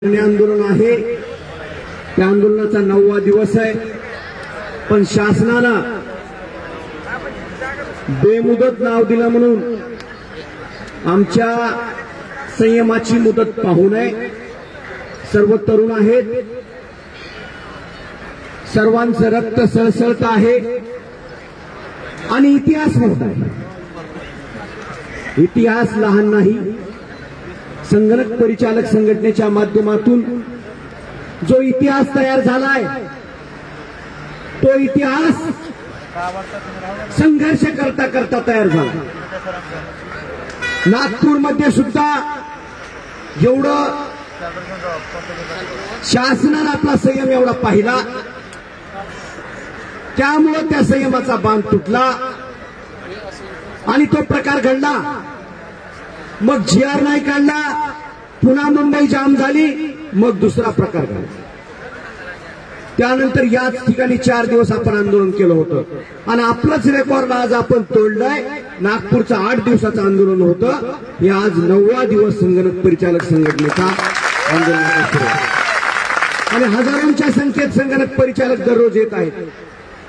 आंदोलन आहे, त्या आंदोलनाचा 9वा दिवस आहे, पण शासनानं बेमुदत नाव दिलं म्हणून आमच्या संयमाची मुदत पाहू नये। सर्व तरुण आहेत, सर्वांचं रक्त सळसळत आहे आणि इतिहास मोठा आहे। इतिहास लहान नाही। संगणक परिचालक संघटनेच्या माध्यमातून जो इतिहास तयार झालाय तो इतिहास संघर्ष करता करता तयार झाला। नागपूरमध्ये सुद्धा एवढं शासनाने आपला संयम एवढा पाहिला, त्यामुळे त्या संयमाचा बांध तुटला आणि तो प्रकार घडला। मग GR नाही काढला, पुन्हा मुंबई जाम झाली, मग दुसरा प्रकार घडला। त्यानंतर याच ठिकाणी 4 दिवस आपण आंदोलन केलं होतं आणि आपलंच रेकॉर्ड आज आपण तोडलंय। नागपूरचं 8 दिवसाचं आंदोलन होतं, हे आज 9वा दिवस संगणक परिचालक संघटनेचा आंदोलनाचा सुरू आहे आणि हजारोंच्या संख्येत संगणक परिचालक दररोज येत आहेत।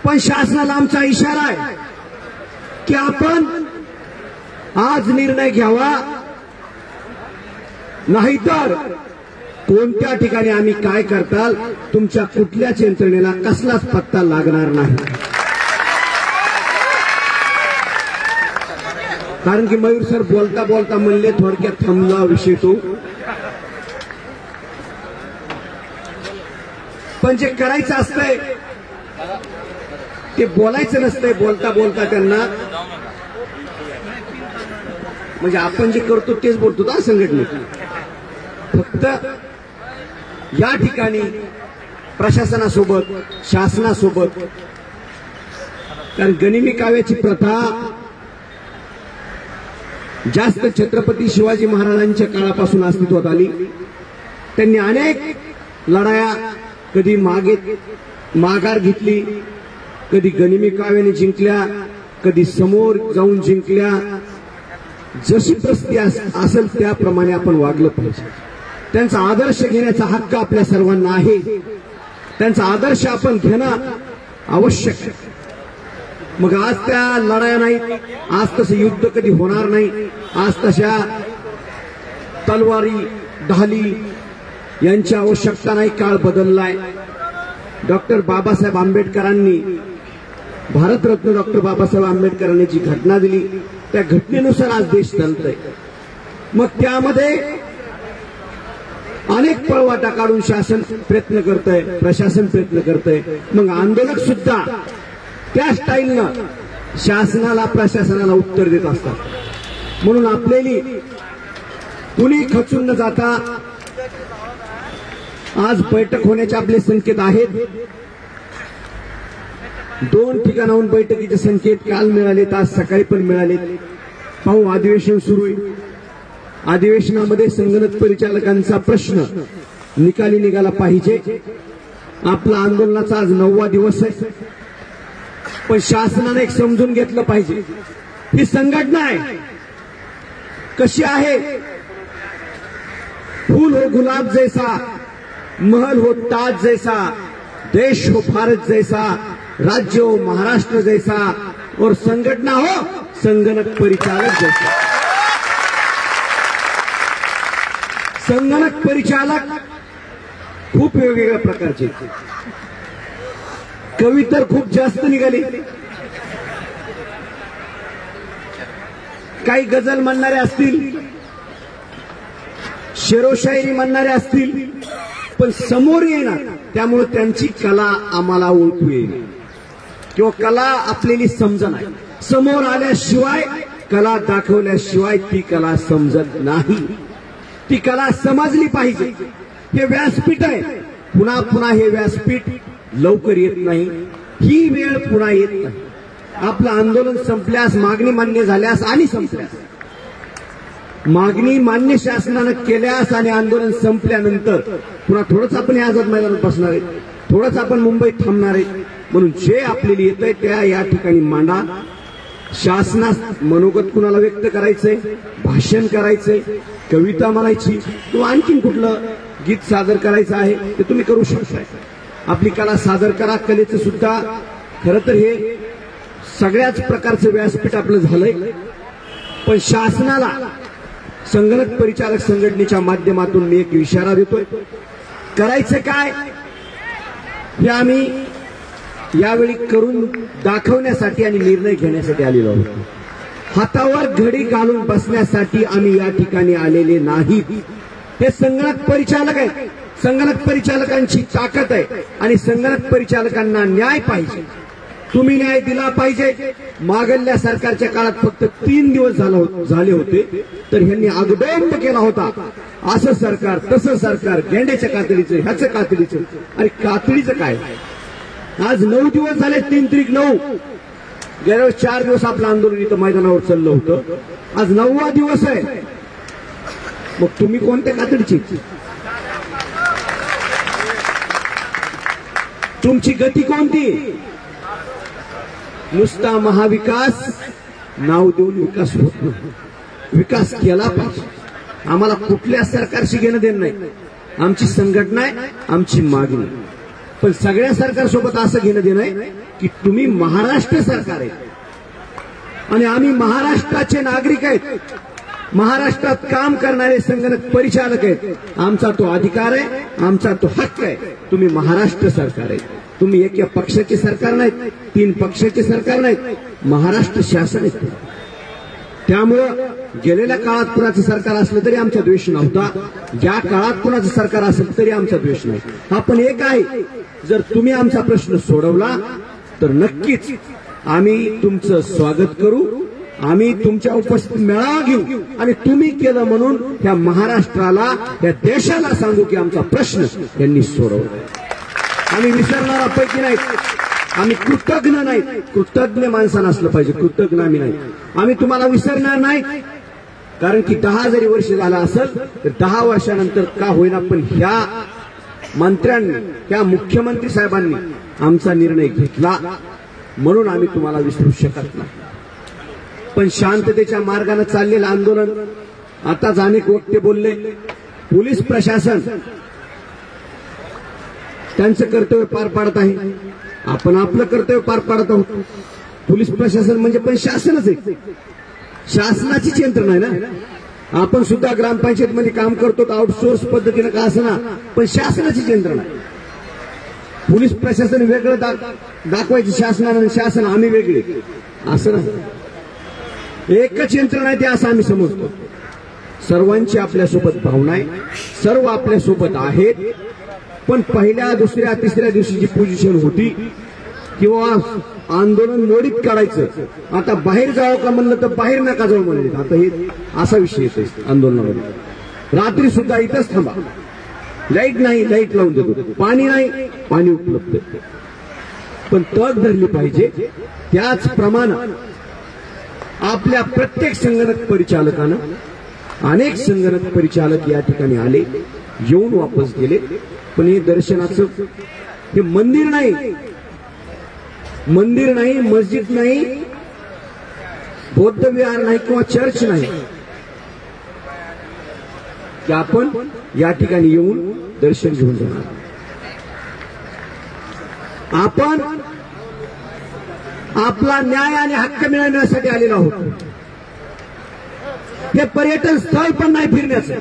पण शासनाला आमचा इशारा आहे की आपण आज निर्णय घ्यावा, नाहीतर कोणत्या ठिकाणी आम्ही काय करताल तुमच्या कुठल्याच यंत्रणेला कसलाच पत्ता लागणार नाही। कारण की मयूर सर बोलता बोलता म्हणले थोडक्यात थांबला विषय तो, पण जे करायचं असतंय ते बोलायचं नसतंय। बोलता बोलता त्यांना म्हणजे आपण जे करतो तेच बोलतो ना संघटनेत। फक्त या ठिकाणी प्रशासनासोबत शासनासोबत, कारण गनिमी काव्याची प्रथा जास्त छत्रपती शिवाजी महाराजांच्या काळापासून अस्तित्वात आली। त्यांनी अनेक लढाया कधी माघार घेतली, कधी गनिमी काव्याने जिंकल्या, कधी समोर जाऊन जिंकल्या। जशी परिस्थिती असेल त्याप्रमाणे आपण वागलं पाहिजे। त्यांचा आदर्श घेण्याचा हक्क आपल्या सर्वांना आहे, त्यांचा आदर्श आपण घेणं आवश्यक आहे। मग आज त्या लढाया नाही, आज तसं युद्ध कधी होणार नाही, आज तशा तलवारी ढाली यांची आवश्यकता नाही। काळ बदललाय। डॉक्टर बाबासाहेब आंबेडकरांनी, भारतरत्न डॉक्टर बाबासाहेब आंबेडकरांनी जी घटना दिली त्या घटनेनुसार आज देश चालतोय। मग त्यामध्ये अनेक पळवाटा काढून शासन प्रयत्न करतंय, प्रशासन प्रयत्न करतंय। मग आंदोलक सुद्धा त्या स्टाईलनं शासनाला प्रशासनाला उत्तर देत असतात। म्हणून आपल्याला कुणी खचून न जाता आज बैठक होण्याचे आपले संकेत आहेत। 2 ठिकाणाहून बैठकीचे संकेत काल मिळालेत, आज सकाळी पण मिळालेत। पाहू, अधिवेशन सुरू आहे। अधिवेशनामध्ये संगणक परिचालकांचा प्रश्न निकाली निघाला पाहिजे। आपला आंदोलनाचा आज 9वा दिवस आहे, पण शासनाने एक समजून घेतलं पाहिजे, ही संघटना आहे कशी आहे। फूल हो गुलाब जैसा, महल हो ताज जैसा, देश हो भारत जैसा, राज्य हो महाराष्ट्र जैसा और संगठना हो संगणक परिचालक जैसा। संगणक परिचालक खूप वेगवेगळ्या प्रकारचे, कवी तर खूप जास्त निघाले। काही गझल म्हणणारे असतील, शेरोशायरी म्हणणारे असतील, पण समोर येणार त्यामुळे त्यांची कला आम्हाला ओळखू येईल किंवा कला आपल्याला समजणार। समोर आल्याशिवाय, कला दाखवल्याशिवाय ती कला समजत नाही। ती कला समजली पाहिजे। हे व्यासपीठ आहे, पुन्हा पुन्हा हे व्यासपीठ लवकर येत नाही, ही वेळ पुन्हा येत नाही। आपलं आंदोलन संपल्यास, मागणी मान्य झाल्यास आणि संपल्यास, मागणी मान्य शासनानं केल्यास आणि आंदोलन संपल्यानंतर पुन्हा थोडंच आपण या आझाद मैदानात बसणार आहे, थोडंच आपण मुंबईत थांबणार आहे। म्हणून जे आपल्याला येतंय त्या या ठिकाणी मांडा। शासनास मनोगत कुणाला व्यक्त करायचंय, भाषण करायचंय, कविता म्हणायची किंवा आणखीन कुठलं गीत सादर करायचं आहे ते तुम्ही करू शकता. आपली कला सादर करा. कलेचं सुद्धा खरं तर हे सगळ्याच प्रकारचं व्यासपीठ आपलं झालंय. पण शासनाला संगणक परिचालक संघटनेच्या माध्यमातून मी एक इशारा देतोय. करायचं काय हे आम्ही यावेळी करून दाखवण्यासाठी आणि निर्णय घेण्यासाठी आलेलो आहोत. हातावर घडी घालून बसण्यासाठी आम्ही या ठिकाणी आलेले नाही. हे संगणक परिचालक आहेत. संगणक परिचालकांची ताकद आहे आणि संगणक परिचालकांना न्याय पाहिजे. तुम्ही न्याय दिला पाहिजे. मागल्या सरकारच्या काळात फक्त 3 दिवस झाले होते तर ह्यांनी आगडोंब केला होता. असं सरकार तसं सरकार, गेंड्याच्या कातडीचं, ह्याचं कातडीचं. अरे कातडीचं काय? आज 9 दिवस झाले. 3 तारीख 9. गेल्या 4 दिवस आपलं आंदोलन इथं मैदानावर चाललं होतं. आज 9वा दिवस आहे. मग तुम्ही कोणत्या कातडीची? तुमची गती कोणती? नुसता महाविकास नाव देऊन विकास होत नाही. विकास केला पाहिजे. आम्हाला कुठल्या सरकारशी घेणं देणं नाही. आमची संघटना आहे, आमची मागणी. पण सगळ्या सरकारसोबत असं घेणं देणं आहे की तुम्ही महाराष्ट्र सरकार आहे आणि आम्ही महाराष्ट्राचे नागरिक आहेत. महाराष्ट्रात काम करणारे संगणक परिचालक आहेत. आमचा तो अधिकार आहे, आमचा तो हक्क आहे. तुम्ही महाराष्ट्र सरकार आहे. तुम्ही एका पक्षाचे सरकार नाहीत, 3 पक्षाचे सरकार नाहीत, महाराष्ट्र शासन आहे. त्यामुळं गेलेल्या काळात कुणाचं सरकार असलं तरी आमचा द्वेष नव्हता. ज्या काळात कुणाचं सरकार असेल तरी आमचा द्वेष नाही. हा पण एक आहे, जर तुम्ही आमचा प्रश्न सोडवला तर नक्कीच आम्ही तुमचं स्वागत करू. आम्ही तुमच्या उपस्थित मेळावा घेऊ आणि तुम्ही केलं म्हणून ह्या महाराष्ट्राला, या देशाला सांगू की आमचा प्रश्न यांनी सोडवला. आम्ही विसरणारा पैकी नाहीत. आम्ही कृतज्ञ नाहीत. कृतज्ञ माणसानं असलं पाहिजे. कृतज्ञ आम्ही नाही. आम्ही तुम्हाला विसरणार नाही. कारण की 10 जरी वर्ष झाला असेल तर 10 वर्षानंतर का होईना पण ह्या मंत्र्यांनी, ह्या मुख्यमंत्री साहेबांनी आमचा निर्णय घेतला म्हणून आम्ही तुम्हाला विसरू शकत नाही. पण शांततेच्या मार्गाने चाललेलं आंदोलन, आताच अनेक वक्ते बोलले, पोलीस प्रशासन त्यांचं कर्तव्य पार पाडत आहे. आपण आपलं कर्तव्य पार पाडत आहोत. पोलीस प्रशासन म्हणजे पण शासनच आहे. शासनाचीच यंत्रणा आहे ना. आपण सुद्धा ग्रामपंचायतमध्ये काम करतो आउटसोर्स पद्धतीनं का असना, पण शासनाचीच यंत्रणा आहे. पोलीस प्रशासन वेगळं दाखवायचं शासनानं, शासन आम्ही वेगळे, असं नाही. एकच यंत्रणा आहे ते असं आम्ही समजतो. सर्वांची आपल्यासोबत भावना आहे. सर्व आपल्यासोबत आहेत. पण पहिल्या, दुसऱ्या, तिसऱ्या दिवशीची पोझिशन होती किंवा आंदोलन मोडीत काढायचं. आता बाहेर जावं का म्हणलं तर बाहेर नका जाऊ म्हणले. आता हे असा विषय येतोय आंदोलनामध्ये. रात्री सुद्धा इथंच थांबा. लाईट नाही, लाईट लावून देतो. पाणी नाही, पाणी उपलब्ध. पण तग धरली पाहिजे. त्याचप्रमाणे आपल्या प्रत्येक संगणक परिचालकानं, अनेक संगणक परिचालक या ठिकाणी आले, येऊन वापस गेले. पण हे दर्शनाचं, हे मंदिर नाही, मंदिर नाही, मस्जिद नाही, बौद्ध विहार नाही किंवा चर्च नाही की आपण या ठिकाणी येऊन दर्शन घेऊन जाणार. आपण आपला न्याय आणि हक्क मिळवण्यासाठी आलेलो आहोत. हे पर्यटन स्थळ पण नाही फिरण्याचं.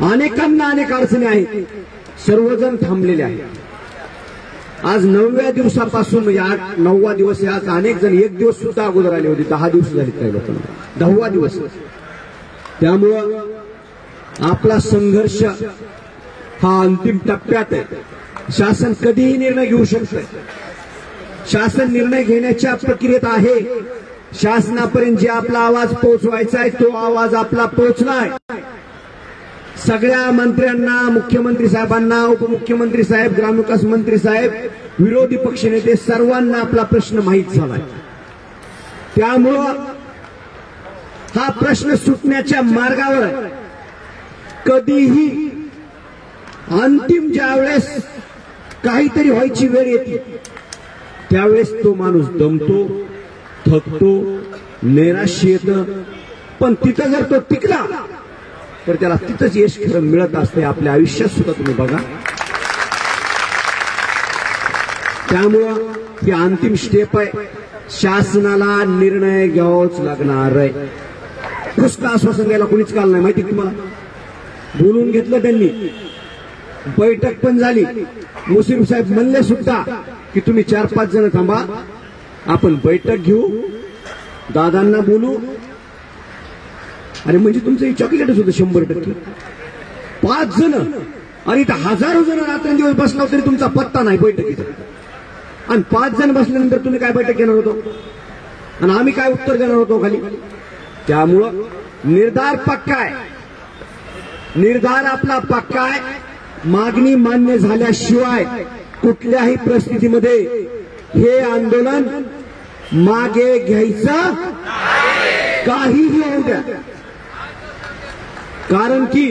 अनेकांना अनेक अडचणी आहेत. सर्वजण थांबलेले आहेत. आज 9व्या दिवसापासून 9वा दिवस आहे. आज अनेक जण 1 दिवस सुद्धा अगोदर आले होते. 10 दिवस झाले काही लोकांना. 10वा दिवस. त्यामुळं आपला संघर्ष हा अंतिम टप्प्यात आहे. शासन कधीही निर्णय घेऊ शकते. शासन निर्णय घेण्याच्या प्रक्रियेत आहे. शासनापर्यंत जे आपला आवाज पोहोचवायचा आहे तो आवाज आपला पोहोचलाय. सगळ्या मंत्र्यांना, मुख्यमंत्री साहेबांना, उपमुख्यमंत्री साहेब, ग्रामविकास मंत्री साहेब, विरोधी पक्षनेते सर्वांना आपला प्रश्न माहीत झालाय. त्यामुळं हा प्रश्न सुटण्याच्या मार्गावर आहे. कधीही अंतिम ज्यावेळेस काहीतरी व्हायची वेळ येते त्यावेळेस तो माणूस दमतो, थकतो, नैराश्य येतं. पण तिथं जर तो टिकला तर त्याला तिथंच यश खरं मिळत असते. आपल्या आयुष्यात सुद्धा तुम्ही बघा. त्यामुळं ही अंतिम स्टेप आहे. शासनाला निर्णय घ्यावाच लागणार आहे. पुष्कळ आश्वासन द्यायला कोणीच काल नाही, माहिती तुम्हाला. बोलून घेतलं त्यांनी, बैठक पण झाली. मुश्रीफ साहेब म्हणले सुद्धा की तुम्ही 4-5 जण थांबा, आपण बैठक घेऊ, दादांना बोलू. आणि म्हणजे तुमचं हे चॉकलेटच होतं 100%. 5 जण आणि इथं हजारो जण रात्रंदिवस बसला तरी तुमचा पत्ता नाही बैठकीचा. आणि 5 जण बसल्यानंतर तुम्ही काय बैठक घेणार होतो आणि आम्ही काय उत्तर देणार होतो खाली. त्यामुळं निर्धार पक्का आहे, निर्धार आपला पक्का आहे. मागणी मान्य झाल्याशिवाय कुठल्याही परिस्थितीमध्ये हे आंदोलन मागे घ्यायचं काहीही होऊ द्या. कारण की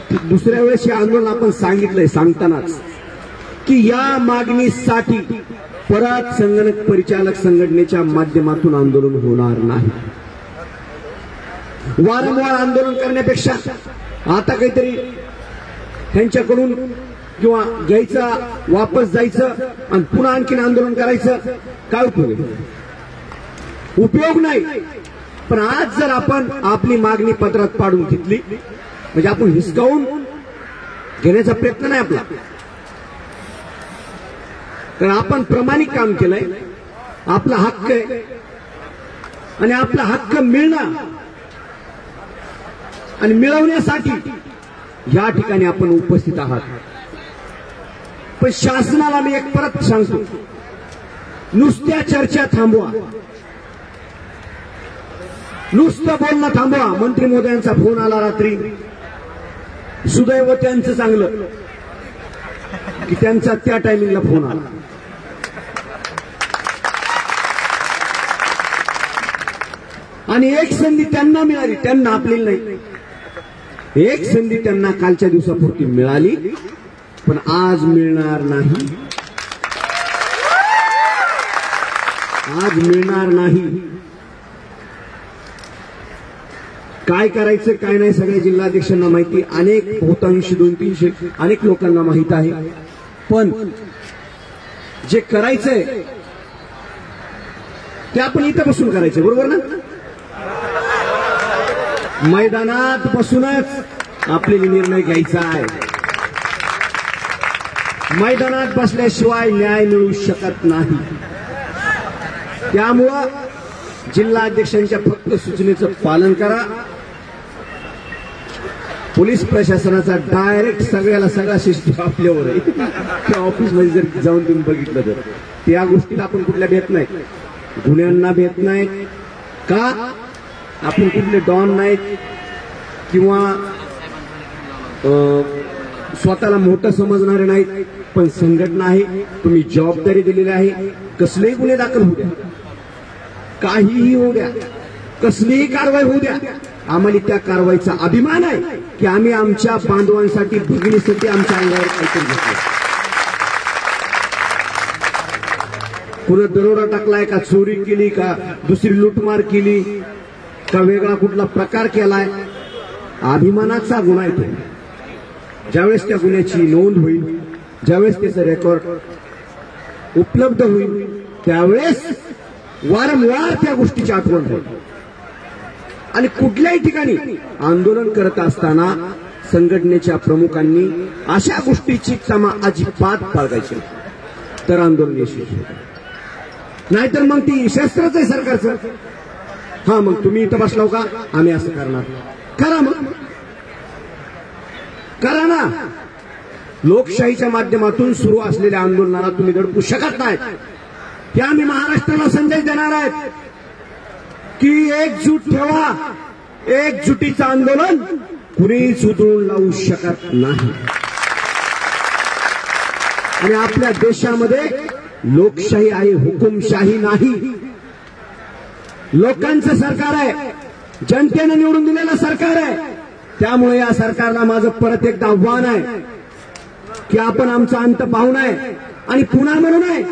दुसऱ्या वेळेस हे आंदोलन आपण सांगितलंय सांगतानाच की या मागणीसाठी परत संगणक परिचालक संघटनेच्या माध्यमातून आंदोलन होणार नाही. वारंवार आंदोलन करण्यापेक्षा आता काहीतरी त्यांच्याकडून किंवा घ्यायचं, वापस जायचं आणि पुन्हा आणखीन आंदोलन करायचं, काय उपयोग? उपयोग नाही. पण आज जर आपण आपली मागणी पत्रात पाडून घेतली म्हणजे आपण हिसकावून घेण्याचा प्रयत्न नाही आपला, कारण आपण प्रामाणिक काम केलंय. आपला हक्क आहे आणि आपला हक्क मिळणं आणि मिळवण्यासाठी या ठिकाणी आपण उपस्थित आहात. पण शासनाला मी एक परत सांगतो, नुसत्या चर्चा थांबवा, नुसतं बोलणं थांबवा. मंत्री महोदयांचा फोन आला रात्री, सुदैव त्यांचं चांगलं की त्यांचा त्या टायमिंगला फोन आला. आणि एक संधी त्यांना मिळाली, त्यांना आपली नाही. एक संधी त्यांना कालच्या दिवसापुरती मिळाली, पण आज मिळणार नाही, आज मिळणार नाही. काय करायचं काय नाही सगळ्या जिल्हाध्यक्षांना माहिती, अनेक बहुतांशी 200-300 अनेक लोकांना माहित आहे. पण जे करायचंय ते आपण इथं बसून करायचं, बरोबर ना? मैदानात बसूनच आपल्याला निर्णय घ्यायचा आहे. मैदानात बसल्याशिवाय न्याय मिळू शकत नाही. त्यामुळं जिल्हाध्यक्षांच्या फक्त सूचनेचं पालन करा. पोलीस प्रशासनाचा डायरेक्ट सगळा शिस्त आपल्यावर आहे. त्या ऑफिसमध्ये जर जाऊन तुम्ही बघितलं तर त्या गोष्टीला आपण कुठल्या भेट नाही, गुन्ह्यांना भेट नाहीत का, आपण कुठले डॉन नाहीत किंवा स्वतःला मोठं समजणारे नाहीत. पण संघटना आहे, तुम्ही जबाबदारी दिलेली आहे. कसलेही गुन्हे दाखल होऊ द्या, काहीही होऊ द्या, कसलीही कारवाई होऊ द्या, आम्हाला त्या कारवाईचा अभिमान आहे की आम्ही आमच्या बांधवांसाठी, भगिनीसाठी आमच्या अंगावर काहीतरी घेतलं. कुणा दरोडा टाकलाय का, चोरी केली का, दुसरी लूटमार केली का, वेगळा कुठला प्रकार केलाय, अभिमानाचा गुन्हा येतो. ज्यावेळेस त्या गुन्ह्याची नोंद होईल, ज्यावेळेस त्याचं रेकॉर्ड उपलब्ध होईल, त्यावेळेस वारंवार त्या गोष्टीची आठवण होईल. आणि कुठल्याही ठिकाणी आंदोलन करत असताना संघटनेच्या प्रमुखांनी अशा गोष्टीची क्षमा अजिबात बाळगायची, तर आंदोलन यशस्वी होतं. नाहीतर मग ती शस्त्रच आहे सरकारचं. हा, मग तुम्ही इथं बसलाव का, आम्ही असं करणार, करा मग, करा ना. लोकशाहीच्या माध्यमातून सुरू असलेल्या आंदोलनाला तुम्ही दडपू शकत नाहीत. हे आम्ही महाराष्ट्राला संदेश देणार आहेत की एकजूट ठेवा. एकजुटीचं आंदोलन कुणीच उधळून लावू शकत नाही. आणि आपल्या देशामध्ये लोकशाही आहे, हुकुमशाही नाही. लोकांचं सरकार आहे, जनतेने निवडून दिलेलं सरकार आहे. त्यामुळे या सरकारला माझं परत एकदा आव्हान आहे की आपण आमचा अंत पाहू नये आणि पुन्हा म्हणू नये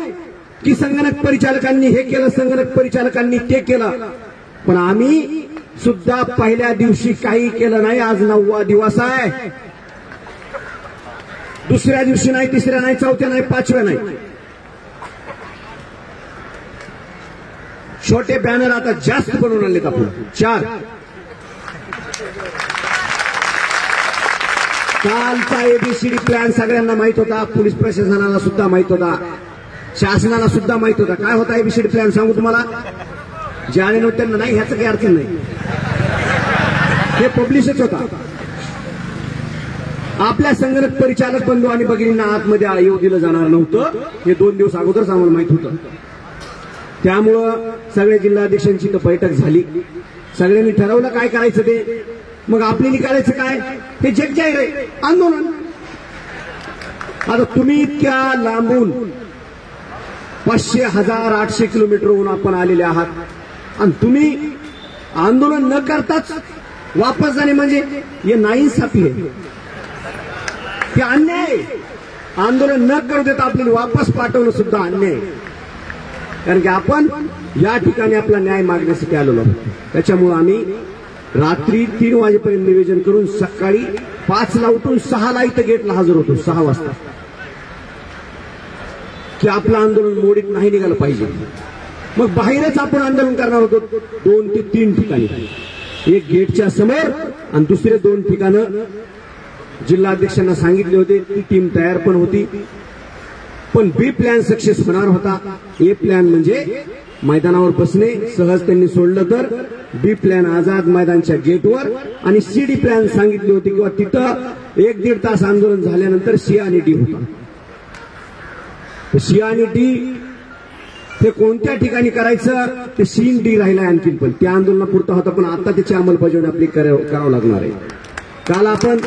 की संगणक परिचालकांनी हे केलं, संगणक परिचालकांनी ते केलं. पण आम्ही सुद्धा पहिल्या दिवशी काही केलं नाही. आज 9वा दिवस आहे. दुसऱ्या दिवशी नाही, तिसऱ्या नाही, चौथ्या नाही, पाचव्या नाही. छोटे बॅनर आता जास्त बनवून आणलेत आपण. 4 कालचा एबीसीडी प्लॅन सगळ्यांना माहित होता. पोलीस प्रशासनाला सुद्धा माहित होता, शासनाला सुद्धा माहित होता. काय होता एबीसीडी प्लॅन सांगू तुम्हाला? जे आले नव्हते त्यांना नाही, ह्याचं काही अडचण नाही. हे पब्लिशच होता. आपल्या संगणक परिचालक बंधू आणि भगिनींना आतमध्ये येऊ दिलं जाणार नव्हतं. हे 2 दिवस अगोदरच आम्हाला माहित होतं. त्यामुळं सगळ्या जिल्हाध्यक्षांची बैठक झाली. सगळ्यांनी ठरवलं काय करायचं ते. मग आपल्याला करायचं काय? हे जगजाहीर आहे, आंदोलन. आता तुम्ही इतक्या लांबून 500, 1000, 800 किलोमीटरहून आपण आलेले आहात आणि तुम्ही आंदोलन न करताच वापस जाणे म्हणजे हे नाइंसाफी आहे, हे अन्याय आहे. आंदोलन न करू देता आपल्याला वापस पाठवणं सुद्धा अन्याय आहे. कारण की आपण या ठिकाणी आपला न्याय मागण्यासाठी आलेलो आहोत. त्याच्यामुळे आम्ही रात्री 3 वाजेपर्यंत निवेदन करून सकाळी 5ला उठून 6ला इथं गेटला हजर होतो. 6 वाजता की आपलं आंदोलन मोडीत नाही निघालं पाहिजे. मग बाहेरच आपण आंदोलन करणार होतो 2 ते 3 ठिकाणी. एक गेटच्या समोर आणि दुसरे 2 ठिकाणं जिल्हाध्यक्षांना सांगितले होते. ती टीम तयार पण होती. पण बी प्लॅन सक्सेस होणार होता. ए प्लॅन म्हणजे मैदानावर बसणे सहज त्यांनी सोडलं तर. बी प्लॅन आझाद मैदानच्या गेटवर आणि सी डी प्लॅन सांगितली होती किंवा तिथं 1-1.5 तास आंदोलन झाल्यानंतर सी आणि डी होता. सी आणि डी ते कोणत्या ठिकाणी करायचं ते सी डी राहिला आणखी. पण त्या आंदोलनापुरता होता, पण आता त्याची अंमलबजावणी आपली करावं लागणार आहे. काल आपण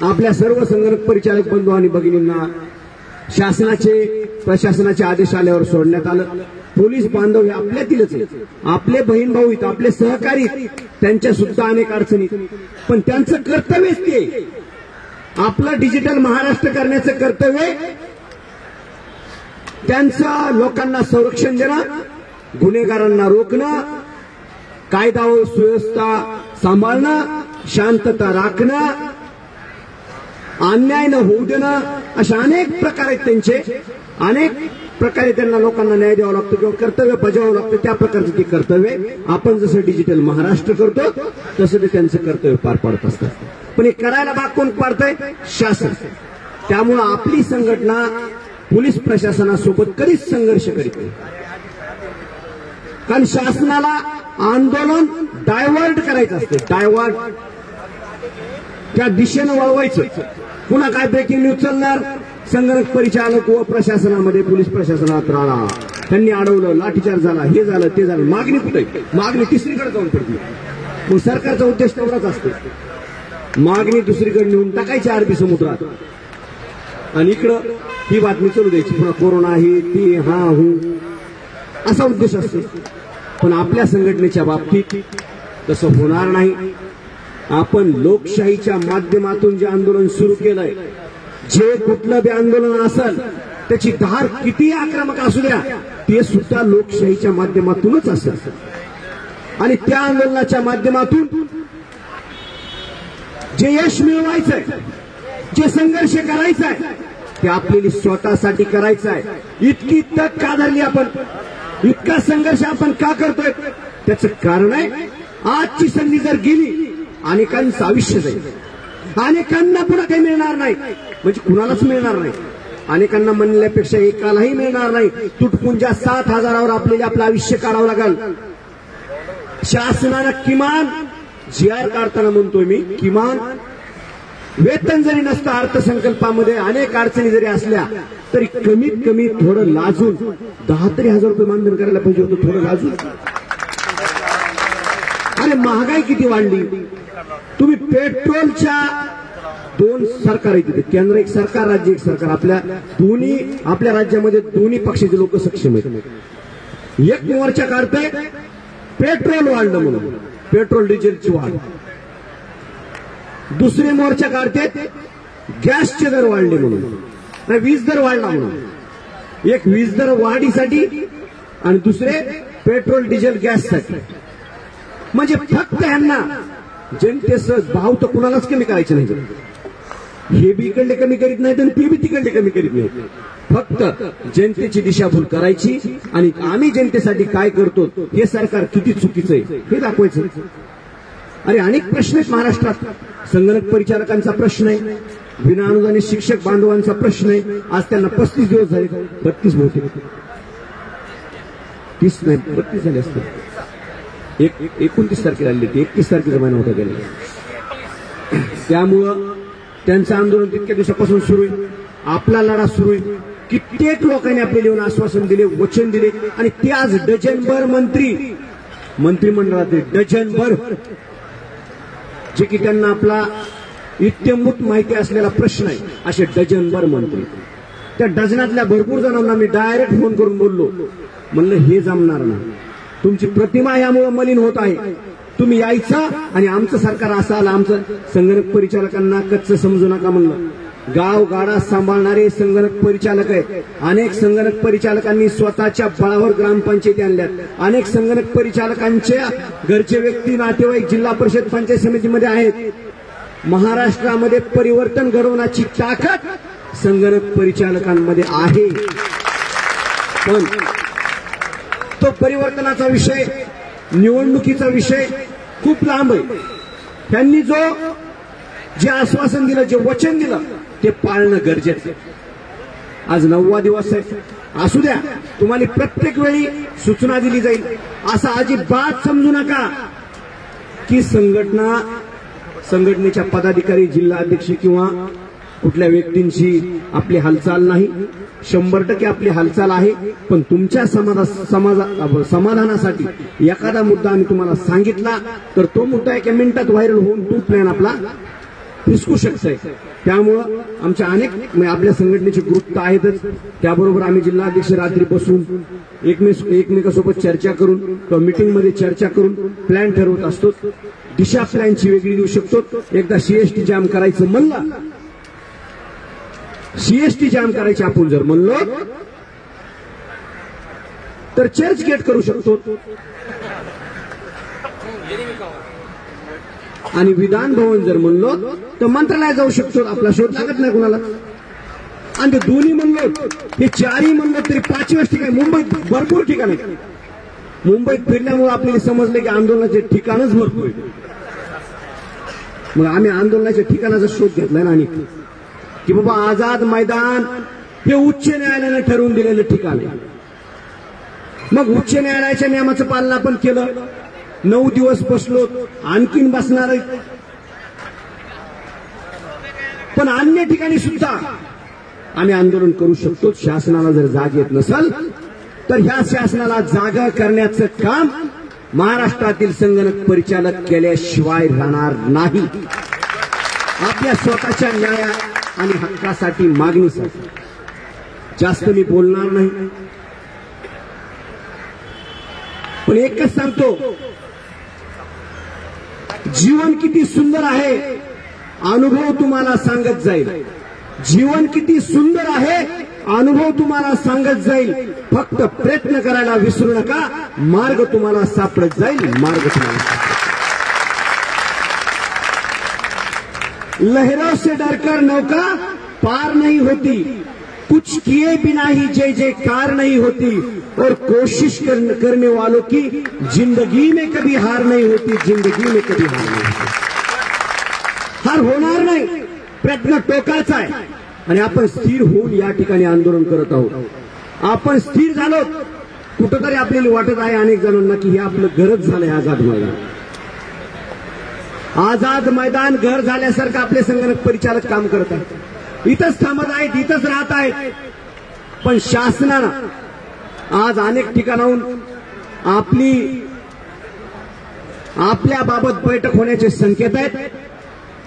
आपल्या सर्व संगणक परिचालक बंधू आणि भगिनींना प्रशासनाचे आदेश आल्यावर सोडण्यात आलं. पोलीस बांधव हे आपल्यातीलच आहेत, आपले बहीण भाऊ आहेत, आपले सहकारी, त्यांच्या सुद्धा अनेक अडचणी. पण त्यांचं कर्तव्यच ते. आपलं डिजिटल महाराष्ट्र करण्याचं कर्तव्य त्यांचं लोकांना संरक्षण देणं, गुन्हेगारांना रोखणं, कायदा व सुव्यवस्था सांभाळणं, शांतता राखणं, अन्याय न होऊ देणं, अशा अनेक प्रकार आहेत त्यांचे. अनेक प्रकारे त्यांना लोकांना न्याय द्यावा लागतो किंवा कर्तव्य बजावावं लागतं. त्या प्रकारचं ते कर्तव्य आपण जसं डिजिटल महाराष्ट्र करतो तसं ते त्यांचं कर्तव्य पार पाडत असतात. पण हे करायला भाग कोण पाडतंय? शासन. त्यामुळं आपली संघटना पोलीस प्रशासनासोबत कधीच संघर्ष करीत नाही. कारण शासनाला आंदोलन डायव्हर्ट करायचं असते. डायव्हर्ट त्या दिशेनं वळवायचं. पुन्हा काय ब्रेकिंग न्यूज चालणार? संगणक परिचालक व प्रशासनामध्ये पोलीस प्रशासनात राहणार, त्यांनी अडवलं, लाठीचार्ज झाला, हे झालं ते झालं. मागणी कुठे? मागणी तिसरीकडे जाऊन पडली. मग सरकारचा उद्देश तेवढाच असतो, मागणी दुसरीकडे नेऊन टाकायची अरबी समुद्रात आणि इकडं ही बातमी चालू द्यायची. पुन्हा कोरोना ही ती हा हो असा उद्देश असतो. पण आपल्या संघटनेच्या बाबतीत तसं होणार नाही. आपण लोकशाहीच्या माध्यमातून जे आंदोलन सुरू केलंय, जे कुठलं बी आंदोलन असेल त्याची धार किती आक्रमक असू द्या, ते सुद्धा लोकशाहीच्या माध्यमातूनच असेल. आणि त्या आंदोलनाच्या माध्यमातून जे यश मिळवायचंय, जे संघर्ष करायचाय, ते आपल्याला स्वतःसाठी करायचं आहे. इतकी तक का धरली आपण? इतका संघर्ष आपण का करतोय? त्याचं कारण आहे आजची संधी जर गेली अनेकांचं आयुष्य जाईल. अनेकांना पुन्हा काही मिळणार नाही, म्हणजे कुणालाच मिळणार नाही. अनेकांना म्हणल्यापेक्षा एकालाही मिळणार नाही. तुटपुंजा 7,000वर आपल्याला आपलं आयुष्य काढावं लागेल. शासनानं किमान GR काढताना म्हणतोय मी, किमान वेतन जरी नसतं, अर्थसंकल्पामध्ये अनेक अडचणी जरी असल्या तरी कमीत कमी थोडं लाजून 10,000 तरी रुपये मानधन करायला पाहिजे होतं. थोडं लाजून. अरे महागाई किती वाढली. तुम्ही पेट्रोलच्या 2 सरकार आहेत तिथे, केंद्र एक सरकार, राज्य एक सरकार. आपल्या राज्यामध्ये दोन्ही पक्षाचे लोक सक्षम आहेत. एक मोर्चा काढतोय पेट्रोल वाढलं म्हणून, पेट्रोल डिझेलची वाढ. दुसरे मोर्चा काढतात गॅसचे दर वाढले म्हणून, वीज दर वाढला म्हणून. एक वीज दर वाढीसाठी आणि दुसरे पेट्रोल डिझेल गॅससाठी. म्हणजे फक्त यांना जनतेचा भाव तर कुणालाच कमी करायचे नाही. हे बी इकडले कमी करीत नाहीत आणि ते बी तिकडले कमी करीत नाहीत. फक्त जनतेची दिशाभूल करायची आणि आम्ही जनतेसाठी काय करतो हे सरकार किती चुकीचं आहे हे दाखवायचं. अरे अनेक प्रश्न आहेत महाराष्ट्रात. संगणक परिचारकांचा प्रश्न आहे, विनाअनुदानित शिक्षक बांधवांचा प्रश्न आहे. आज त्यांना 35 दिवस झाले, 32 बहुतेक 30 नाही 32 झाले असते. 29 तारखेला आली होती, 31 तारखेचा महिना होता गेला. त्यामुळं त्यांचं आंदोलन तितक्या दिवसापासून सुरू आहे. आपला लढा सुरू आहे. कित्येक लोकांनी आपल्याला येऊन आश्वासन दिले, वचन दिले आणि ते आज डझनभर मंत्रिमंडळात डझनभर जे की त्यांना आपला इत्यंभूत माहिती असलेला प्रश्न आहे असे डझनभर मंत्री. त्या डझनातल्या भरपूर जणांना मी डायरेक्ट फोन करून बोललो, म्हणलं हे जमणार नाही, तुमची प्रतिमा यामुळे मलिन होत आहे. तुम्ही यायचा आणि आमचं सरकार असं आलं, आमचं संगणक परिचालकांना कच्चं समजू नका म्हणलं. गाव गाडा सांभाळणारे संगणक परिचालक आहेत. अनेक संगणक परिचालकांनी स्वतःच्या बळावर ग्रामपंचायती आणल्यात. अनेक संगणक परिचालकांच्या घरचे व्यक्ती नातेवाईक जिल्हा परिषद पंचायत समितीमध्ये आहेत. महाराष्ट्रामध्ये परिवर्तन घडवण्याची ताकद संगणक परिचालकांमध्ये आहे. पण तो परिवर्तनाचा विषय, निवडणुकीचा विषय खूप लांब आहे. त्यांनी जे आश्वासन दिलं, जे वचन दिलं ते पाळणं गरजेचं. आज 9वा दिवस आहे. असू द्या, तुम्हाला प्रत्येक वेळी सूचना दिली जाईल असं अजिबात समजू नका की संघटनेच्या पदाधिकारी, जिल्हा अध्यक्ष किंवा कुठल्या व्यक्तींची आपली हालचाल नाही. 100% आपली हालचाल आहे. पण तुमच्या समाधानासाठी एखादा मुद्दा आम्ही तुम्हाला सांगितला तर तो मुद्दा एका मिनिटात व्हायरल होऊन तो प्लॅन आपला फिसकू शकतोय. त्यामुळं आमच्या अनेक आपल्या संघटनेचे ग्रुप तर आहेतच. त्याबरोबर आम्ही जिल्हाध्यक्ष रात्री बसून एकमेकांसोबत चर्चा करून किंवा मीटिंगमध्ये चर्चा करून प्लॅन ठरवत असतो. दिशा प्लॅनची वेगळी देऊ शकतो. एकदा सीएसटी जाम करायचं म्हणलं, सीएसटी जाम करायची आपण जर म्हणलो तर चर्च गेट करू शकतो आणि विधान भवन जर म्हणलो तर मंत्रालयात जाऊ शकतो. आपला शोध लागत नाही कुणाला. आणि ते दोन्ही म्हणलो, हे चारही म्हणलो तरी 5व्याच ठिकाणी मुंबईत भरपूर ठिकाण आहे. मुंबईत फिरल्यामुळे आपल्याला समजले की आंदोलनाचे ठिकाणच भरपूर आहे. मग आम्ही आंदोलनाच्या ठिकाणाचा शोध घेतलाय ना आणि की बाबा आझाद मैदान हे उच्च न्यायालयाने ठरवून दिलेलं ठिकाण आहे. मग उच्च न्यायालयाच्या नियमाचं पालन आपण केलं. 9 दिवस बसलो, आणखीन बसणार आहे. पण अन्य ठिकाणी सुद्धा आम्ही आंदोलन करू शकतो. शासनाला जर जाग येत नसेल तर ह्या शासनाला जागा करण्याचं काम महाराष्ट्रातील संगणक परिचालक केल्याशिवाय राहणार नाही. आपल्या स्वतःच्या न्याय आणि हक्कासाठी, मागणीसाठी. जास्त मी बोलणार नाही, पण एकच सांगतो, जीवन किती सुंदर आहे अनुभव तुम्हाला सांगत जाईल. जीवन किती सुंदर आहे अनुभव तुम्हाला सांगत जाईल. फक्त प्रयत्न करायला विसरू नका. मार्ग तुम्हाला सापडत जाईल. मार्ग तुम्हाला लहरों से डरकर नौका पार नहीं होती, कुछ किए बिना ही जय जयकार नहीं होती, और कोशिश करने वालों की जिंदगी में कभी हार नहीं होती. जिंदगी में कभी हार नहीं होती. हार होणार नाही. प्रयत्न टोकाचा आहे आणि आपण स्थिर होऊन या ठिकाणी आंदोलन करत आहोत. आपण स्थिर झालो. कुठंतरी आपल्याला वाटत आहे अनेक जणांना की हे आपलं घरच झालंय आझाद मैदान. आझाद मैदान घर झाल्यासारखं आपले संगणक परिचालक काम करत आहेत. इथंच थांबत आहेत, इथंच राहत आहेत. पण शासनानं आज अनेक ठिकाणाहून आपल्याबाबत बैठक होण्याचे संकेत आहेत.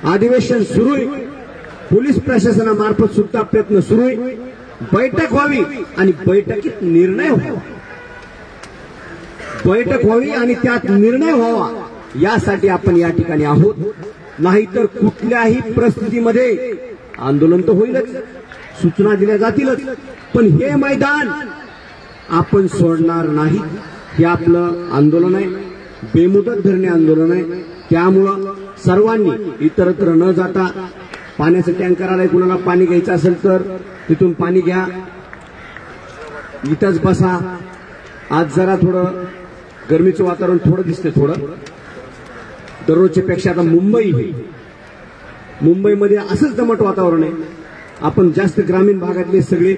अधिवेशन सुरू आहे. पोलीस प्रशासनामार्फत सुद्धा प्रयत्न सुरू आहे. बैठक व्हावी आणि बैठकीत निर्णय व्हावा. बैठक व्हावी आणि त्यात निर्णय व्हावा यासाठी आपण या ठिकाणी आहोत. नाहीतर कुठल्याही परिस्थितीमध्ये आंदोलन तर होईलच, सूचना दिल्या जातीलच, पण हे मैदान आपण सोडणार नाही. हे आपलं आंदोलन आहे, बेमुदत धरणे आंदोलन आहे. त्यामुळं सर्वांनी इतरत्र न जाता पाण्याचं टँकर आलंय, कुणाला पाणी घ्यायचं असेल तर तिथून पाणी घ्या, इथंच बसा. आज जरा थोडं गरमीचं वातावरण थोडं दिसतंय, थोडं दररोजच्या पेक्षा. आता मुंबईमध्ये असंच दमट वातावरण आहे. आपण जास्त ग्रामीण भागातले सगळे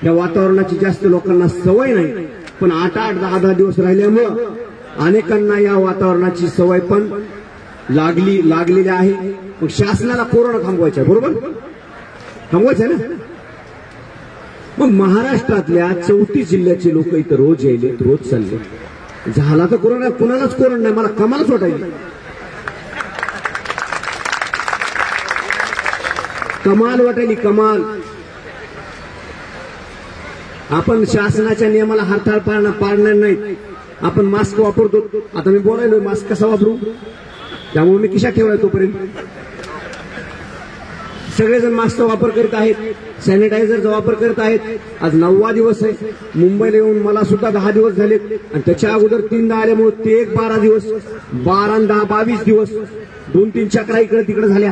या वातावरणाची जास्त लोकांना सवय नाही, पण 8-8, 10-10 दिवस राहिल्यामुळं अनेकांना या वातावरणाची सवय पण लागलेली आहे. मग शासनाला कोरोना थांबवायचा, बरोबर थांबवायचं ना. मग महाराष्ट्रातल्या 34 जिल्ह्याचे लोक इथं रोज यायले, रोज चालले. झाला तर कोरोना, कुणालाच कोरोना नाही, मला कमालच वाटायची. कमाल वाटायली, कमाल. आपण शासनाच्या नियमाला हरताळ पाळणार नाहीत. आपण मास्क वापरतो. आता मी बोलायलो मास्क कसा वापरू, त्यामुळे मी खिशात ठेवलाय तोपर्यंत. सगळेजण मास्कचा वापर करत आहेत, सॅनिटायझरचा वापर करत आहेत. आज 9वा दिवस आहे. मुंबईला येऊन मला सुद्धा 10 दिवस झाले आणि त्याच्या अगोदर 3दा आल्यामुळे ते एक 12 दिवस, 12 आणि 10 22 दिवस, 2-3 चक्रा इकडे तिकडे झाल्या.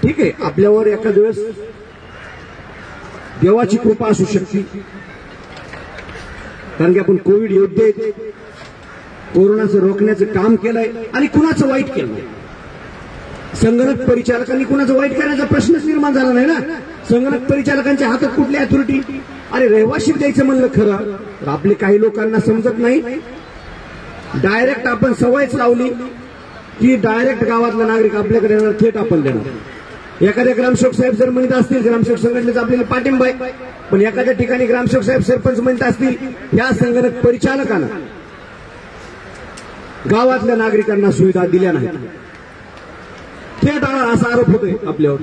ठीक आहे, आपल्यावर एखाद दिवस देवाची कृपा असू शकते, कारण की आपण कोविड योद्धे, कोरोनाचं रोखण्याचं काम केलंय आणि कुणाचं वाईट केलं. संगणक परिचालकांनी कुणाचं वाईट करण्याचा प्रश्नच निर्माण झाला नाही ना. संगणक परिचालकांच्या हातात कुठली अथॉरिटी. अरे रहिवाशी द्यायचं म्हणलं खरं तर आपले काही लोकांना समजत नाही. डायरेक्ट आपण सवयच लावली की डायरेक्ट गावातला नागरिक आपल्याकडे येणार, थेट आपण देणार. एखाद्या ग्रामसेवक साहेब जर म्हणत असतील, ग्रामसेवक संघटनेचा आपल्याला पाठिंबा आहे, पण एखाद्या ठिकाणी ग्रामसेवक साहेब सरपंच म्हणत असतील, या संगणक परिचालकांना गावातल्या नागरिकांना सुविधा दिल्या नाहीत, थेट असा आरोप होतोय आपल्यावर.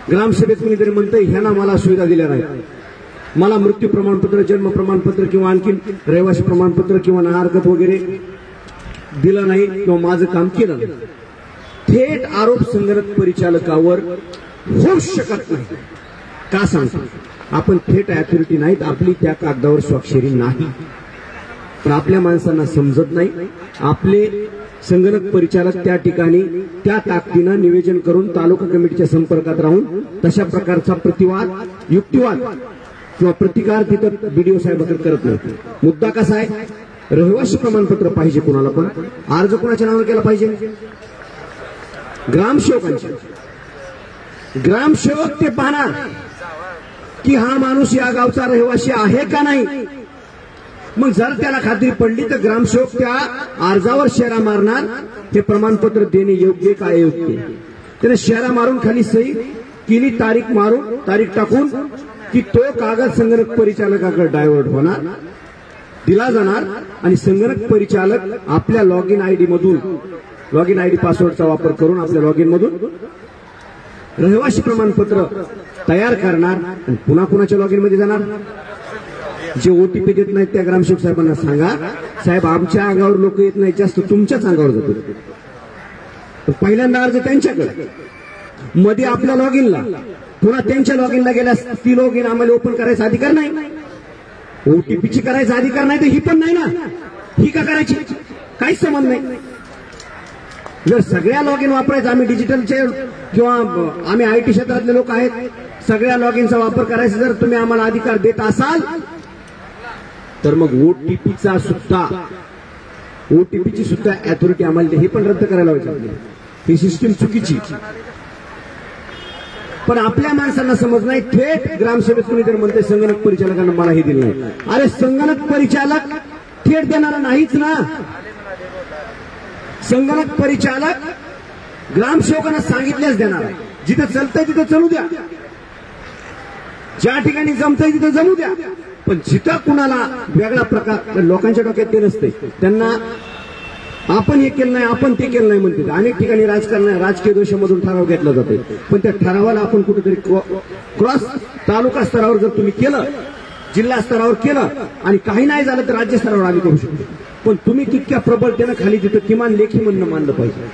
ग्रामसभेत कोणीतरी म्हणतंय ह्यांना मला सुविधा दिल्या नाहीत, मला मृत्यू प्रमाणपत्र, जन्म प्रमाणपत्र किंवा आणखी रहिवासी प्रमाणपत्र किंवा नागरिकत्व वगैरे दिलं नाही किंवा माझं काम केलं नाही. थेट आरोप संगणक परिचालकावर होऊ शकत नाही. का सांगतो, आपण थेट अथॉरिटी नाहीत, आपली त्या कागदावर स्वाक्षरी नाही. पण आपल्या माणसांना समजत नाही. आपले संगणक परिचालक त्या ठिकाणी त्या ताकदीनं निवेदन करून तालुका कमिटीच्या संपर्कात राहून तशा प्रकारचा प्रतिवाद, युक्तिवाद किंवा प्रतिकार तिथं बीडीओ साहेबांकडे करत नाही. मुद्दा कसा आहे, रहिवासी प्रमाणपत्र पाहिजे कुणाला पण. अर्ज कुणाच्या नावावर केला पाहिजे, ग्रामसेवकांच्या. ग्रामसेवक ते पाहणार की हा माणूस या गावचा रहिवासी आहे का नाही. मग जर त्याला खात्री पडली तर ग्रामसेवक त्या अर्जावर शेरा मारणार, हे प्रमाणपत्र देणे योग्य का अयोग्य. त्याने शेरा मारून खाली सही केली, तारीख मारून, तारीख टाकून की तो कागद संगणक परिचालकाकडे डायव्हर्ट होणार, दिला जाणार आणि संगणक परिचालक आपल्या लॉग इन आयडी मधून, लॉग इन आयडी पासवर्डचा वापर करून आपल्या लॉग इन मधून रहिवासी प्रमाणपत्र तयार करणार आणि पुन्हा कुणाच्या लॉग इन मध्ये जाणार. जे ओटीपी देत नाहीत त्या ग्रामसेवक साहेबांना सांगा, साहेब आमच्या अंगावर लोक येत नाहीत, जास्त तुमच्याच अंगावर जातो. पहिल्यांदा अर्ज त्यांच्याकडे, मध्ये आपल्या लॉग इनला, पुन्हा त्यांच्या लॉग इनला गेल्यास ती लॉग इन आम्हाला ओपन करायचा अधिकार नाही, ओटीपीची करायचा अधिकार नाही, तर ही पण नाही ना. ही का करायची, काहीच संबंध नाही. जर सगळ्या लॉग इन वापरायचं, आम्ही डिजिटलचे किंवा आम्ही आयटी क्षेत्रातले लोक आहेत, सगळ्या लॉग इनचा वापर करायचा जर तुम्ही आम्हाला अधिकार देत असाल तर मग ओटीपीची सुद्धा अथॉरिटी आम्हाला हे पण रद्द करायला हवी. ही सिस्टीम चुकीची. पण आपल्या माणसांना समज नाही. थेट ग्रामसभेत कुणीतरी म्हणते संगणक परिचालकांना मला हे दिलं नाही. अरे संगणक परिचालक थेट देणारा नाहीच ना. संगणक परिचालक ग्रामसेवकांना सांगितल्याच देणार आहे. जिथं चलतंय तिथं चलू द्या, ज्या ठिकाणी जमतंय तिथं जमू द्या. पण जिथं कुणाला वेगळा प्रकार, लोकांच्या डोक्यात ते नसते. त्यांना आपण हे केलं नाही, आपण ते केलं नाही म्हणते. अनेक ठिकाणी राजकीय दोषामधून ठराव घेतला जातो, पण त्या ठरावाला आपण कुठेतरी क्रॉस तालुका स्तरावर जर तुम्ही केलं, जिल्हा स्तरावर केलं आणि काही नाही झालं तर राज्य स्तरावर आम्ही करू शकतो. पण तुम्ही तितक्या प्रबळतेनं खाली तिथं किमान लेखी म्हणणं मानलं पाहिजे.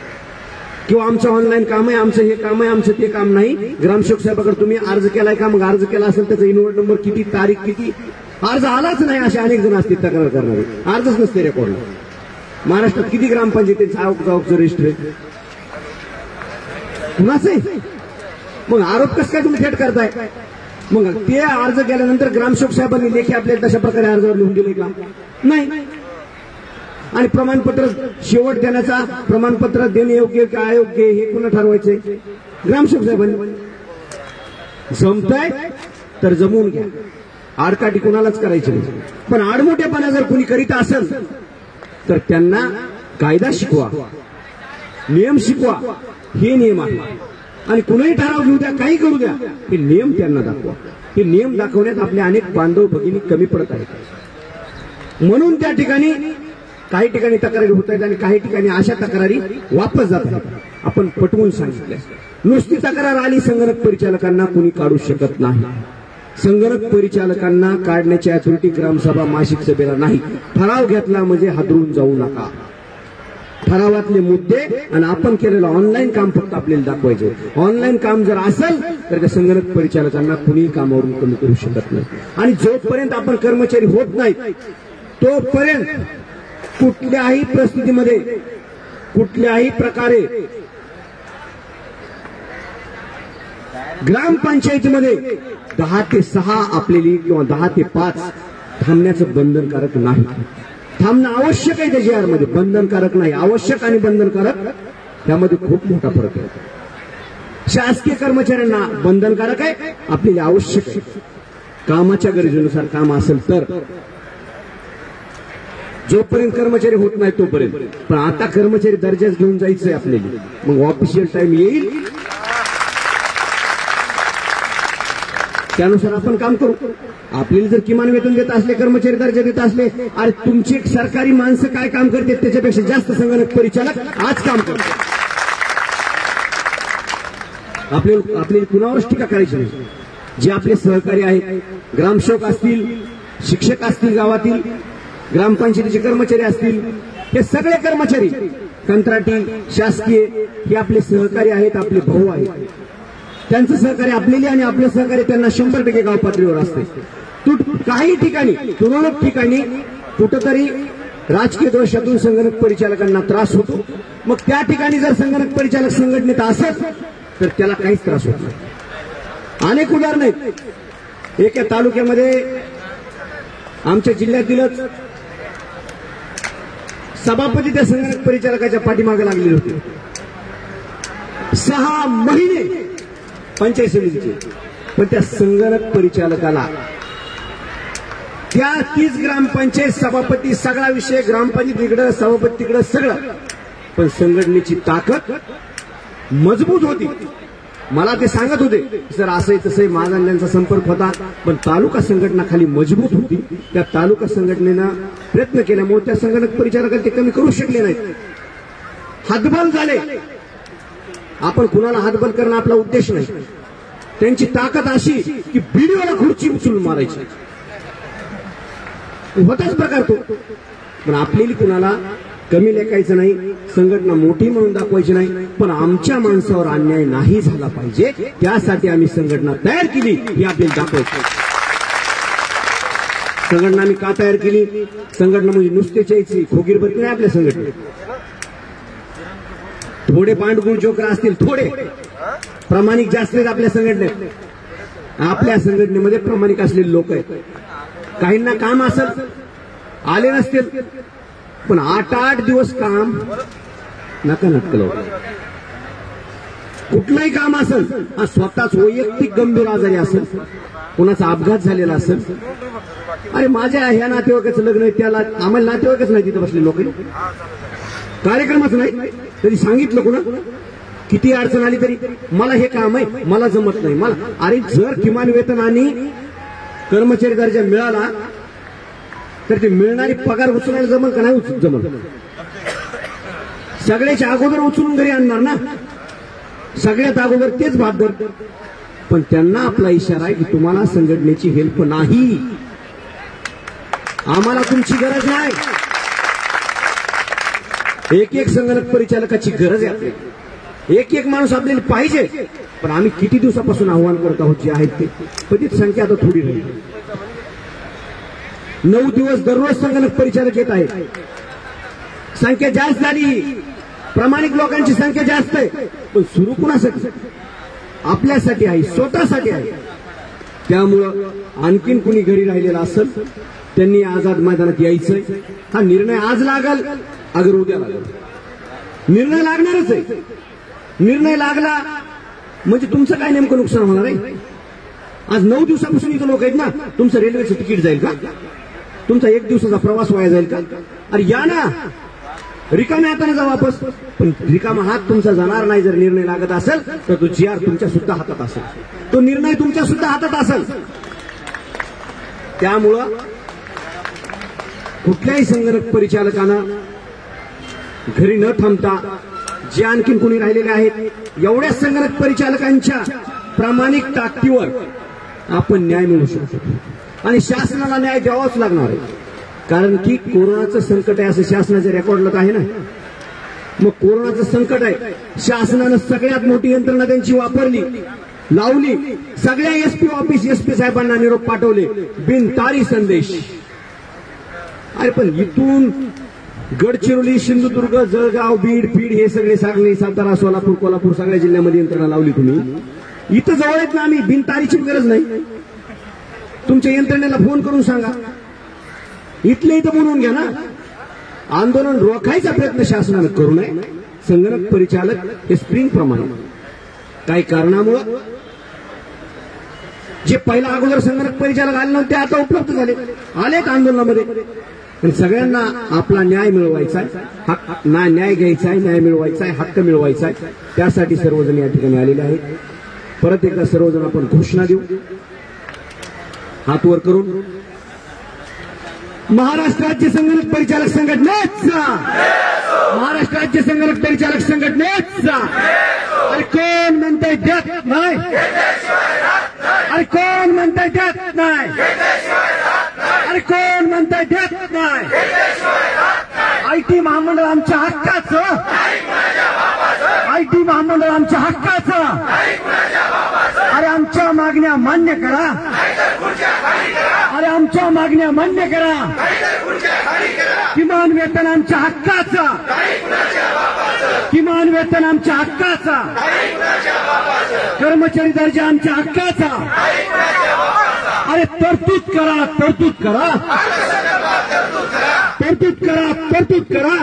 किंवा आमचं ऑनलाईन काम आहे, आमचं हे काम आहे, आमचं ते काम नाही. ग्रामसेवक साहेबाकडे तुम्ही अर्ज केलाय का? मग अर्ज केला असेल त्याचा इन्व्हर्ट नंबर किती, तारीख किती, अर्ज आलाच नाही असे अनेक जण असतील तक्रार करणारे. अर्जच नसते रेकॉर्डला. महाराष्ट्रात किती ग्रामपंचायतींचं आवक रजिस्टर आहे? कुणाच आहे? मग आरोप कसं काय तुम्ही थेट करताय? मग ते अर्ज केल्यानंतर ग्रामसेवक साहेबांनी लेखी आपल्याला तशा प्रकारे अर्जावर लिहून दिले का? नाही. आणि प्रमाणपत्र शेवट देण्याचा, प्रमाणपत्र देणे योग्य का अयोग्य हे पुन्हा ठरवायचे ग्रामसेवक साहेबांनी. जमतंय तर जमवून घ्या, आडकाठी कुणालाच करायची नाही. पण आडमोठेपणा जर कुणी करीत असेल तर त्यांना कायदा शिकवा, नियम शिकवा. हे नियम आहे. आणि कुणाही ठराव घेऊ द्या, काही करू द्या, हे नियम त्यांना दाखवा. हे नियम दाखवण्यात आपले अनेक बांधव भगिनी कमी पडत आहेत. म्हणून त्या ठिकाणी काही ठिकाणी तक्रारी होत आहेत आणि काही ठिकाणी अशा तक्रारी वापस जात आहेत. आपण पटवून सांगितलं, नुसती तक्रार आली संगणक परिचालकांना कुणी काढू शकत नाही. संगणक परिचालकांना काढण्याची अथॉरिटी ग्रामसभा मासिक सभेला नाही. ठराव घेतला म्हणजे हादरून जाऊ नका. ठरावातले मुद्दे आणि आपण केलेलं ऑनलाईन काम फक्त आपल्याला दाखवायचे. ऑनलाईन काम जर असेल तर त्या संगणक परिचालकांना कुणी कामावरून कमी करू शकत नाही. आणि जोपर्यंत आपण कर्मचारी होत नाही तोपर्यंत कुठल्याही परिस्थितीमध्ये, कुठल्याही प्रकारे ग्रामपंचायतीमध्ये 10 ते 6 आपलेली किंवा 10 ते 5 थांबण्याचं बंधनकारक नाही. थांबणं आवश्यक आहे. त्या JR मध्ये बंधनकारक नाही. आवश्यक आणि बंधनकारक त्यामध्ये खूप मोठा फरक आहे. शासकीय कर्मचाऱ्यांना बंधनकारक आहे, आपल्याला आवश्यक आहे. कामाच्या गरजेनुसार काम असेल तर. जोपर्यंत कर्मचारी होत नाही तोपर्यंत. पण आता कर्मचारी दर्जाच घेऊन जायचंय आपल्याला. मग ऑफिशियल टाइम येईल त्यानुसार आपण काम करू. आपल्याला जर किमान वेतन देत असले, कर्मचारी दर्जा देत असले, अरे तुमची सरकारी माणसं काय काम करतात त्याच्यापेक्षा जास्त संगणक परिचालक आज काम करतात. आपल्याला कुणावरच टीका करायची नाही. जे आपले सहकारी आहेत, ग्रामसेवक असतील, शिक्षक असतील, गावातील ग्रामपंचायतीचे कर्मचारी असतील, हे सगळे कर्मचारी कंत्राटी, शासकीय हे आपले सहकारी आहेत, आपले भाऊ आहेत. त्यांचं सहकार्य आपल्याला आणि आपलं सहकार्य त्यांना 100% गाव पातळीवर असते. काही ठिकाणी, तुरळक ठिकाणी कुठंतरी राजकीय दोषातून संगणक परिचालकांना त्रास होतो. मग त्या ठिकाणी जर संगणक परिचालक संघटनेत असेल तर त्याला काहीच त्रास होत नाही. अनेक उदाहरण आहेत. एका तालुक्यामध्ये आमच्या जिल्ह्यातीलच सभापती त्या संगणक परिचालकाच्या पाठीमागे लागलेले होते. 6 महिने पंचायत समितीचे. पण त्या संगणक परिचालकाला त्या 30 ग्रामपंचायत सभापती, सगळा विषय ग्रामपंचायत तिकडं, सभापती तिकडं, सगळं. पण संघटनेची ताकद मजबूत होती. मला ते सांगत होते, सर असंही तसंही माझा त्यांचा संपर्क होता, पण तालुका संघटना खाली मजबूत होती. त्या तालुका संघटनेनं प्रयत्न केल्यामुळे त्या संगणक परिचालकाला ते कमी करू शकले नाहीत. हातबल झाले. आपण कुणाला हातबल करणं आपला उद्देश नाही. त्यांची ताकद अशी की बीडीओला खुर्ची उचलून मारायची. होताच प्रकार तो. पण आपल्याला कुणाला कमी लेखायचं नाही, संघटना मोठी म्हणून दाखवायची नाही. पण आमच्या माणसावर अन्याय नाही झाला पाहिजे, त्यासाठी आम्ही संघटना तयार केली हे आपल्याला दाखवायचं. संघटना आम्ही का तयार केली? संघटना म्हणजे नुसतेच यायची खोगीरबत्ती नाही आपल्या संघटनेत. थोडे पांडुगुळ जोकर असतील, थोडे प्रामाणिक जास्त आहेत आपल्या संघटनेत. आपल्या संघटनेमध्ये प्रामाणिक असलेले लोक आहेत. काहींना काम असेल, आले नसतील, पण 8-8 दिवस काम नका नक्कल. कुठलंही काम असेल, स्वतःच वैयक्तिक गंभीर आजारी असेल, कोणाचा अपघात झालेला असेल, अरे माझ्या ह्या नातेवाईकाचं लग्न आहे, त्याला आम्हाला नातेवाईकच नाही तिथे बसले लोक, कार्यक्रमच नाही तरी सांगितलं कुणा, किती अडचण आली तरी मला हे काम आहे, मला जमत नाही मला. अरे जर किमान वेतन आणि कर्मचारी दर्जा मिळाला तर ते मिळणारी पगार उचलायला जमल का नाही जमल? सगळ्याच्या अगोदर उचलून घरी आणणार ना, सगळ्यात अगोदर तेच भागदर. पण त्यांना आपला इशारा आहे की तुम्हाला संघटनेची हेल्प नाही, आम्हाला तुमची गरज नाही. एक संगणक परिचालकाची गरज आहे. एक एक माणूस आपल्याला पाहिजे, पण आम्ही किती दिवसापासून आव्हान करत आहोत जे आहेत ते, पण ती संख्या आता थोडी राहील. 9 दिवस दररोज संगणक परिचालक येत आहेत. संख्या जास्त झाली, प्रामाणिक लोकांची संख्या जास्त आहे, पण सुरू कुणासाठी? आपल्यासाठी आहे, स्वतःसाठी आहे. त्यामुळं आणखीन कुणी घरी राहिलेला असेल त्यांनी आझाद मैदानात यायचंय. हा निर्णय आज लागल अगर उद्या लागल, निर्णय लागणारच आहे. निर्णय लागला म्हणजे तुमचं काय नेमकं नुकसान होणार आहे? आज 9 दिवसापासून इथं लोक आहेत ना, तुमचं रेल्वेचं तिकीट जाईल का? तुमचा 1 दिवसाचा प्रवास वाया जाईल का? अरे या ना, रिकाम्या हाताने जा वापस. पण रिकामा हात तुमचा जाणार नाही जर निर्णय लागत असेल तर तो GR तुमच्या सुद्धा हातात असेल, तो निर्णय तुमच्या सुद्धा हातात असेल. त्यामुळं कुठल्याही संगणक परिचालकानं घरी न थांबता जे आणखीन कोणी राहिलेले आहेत एवढ्या संगणक परिचालकांच्या प्रामाणिक ताकदीवर आपण न्याय मिळवू शकतो आणि शासनाला न्याय द्यावाच लागणार आहे. कारण की कोरोनाचं संकट आहे असं शासनाच्या रेकॉर्डला आहे ना. मग कोरोनाचं संकट आहे, शासनानं सगळ्यात मोठी यंत्रणा त्यांची वापरली, लावली, सगळ्या SP ऑफिस SP साहेबांना निरोप पाठवले, बिनतारी संदेश. अरे पण इथून गडचिरोली, सिंधुदुर्ग, जळगाव, बीड हे सगळे, सांगली, सातारा, सोलापूर, कोल्हापूर सगळ्या जिल्ह्यामध्ये यंत्रणा लावली तुम्ही. इथं जवळ येत ना आम्ही, बिनतारीची गरज नाही. तुमच्या यंत्रणेला फोन करून सांगा, इथले इथं बोलवून घ्या ना. आंदोलन रोखायचा प्रयत्न शासनानं करू नये. संगणक परिचालक हे स्प्रिंग प्रमाणे काही कारणामुळं जे पहिला अगोदर संगणक परिचालक आले नव्हते आता उपलब्ध झाले, आलेत आंदोलनामध्ये. पण सगळ्यांना आपला न्याय मिळवायचा आहे, न्याय घ्यायचा आहे, न्याय मिळवायचा आहे, हक्क मिळवायचा आहे. त्यासाठी सर्वजण या ठिकाणी आलेले आहेत. परत एकदा सर्वजण आपण घोषणा देऊ हात वर करून. महाराष्ट्र राज्य संगणक परिचालक संघटनेचा, महाराष्ट्र राज्य संगणक परिचालक संघटनेचा. अरे कोण म्हणतंय देत नाही? अरे कोण म्हणतंय देत नाही? अरे कोण म्हणतंय देत नाही? IT महामंडळ आमच्या हक्काचं, IT महामंडळ आमच्या हक्काचं. अरे आमच्या मागण्या मान्य करा, अरे आमच्या मागण्या मान्य करा. किमान वेतन आमच्या हक्काचा, किमान वेतन आमच्या हक्काचा, कर्मचारी दर्जा आमच्या हक्काचा. अरे तरतूद करा, तरतूद करा, तरतूद करा, तरतूद करा,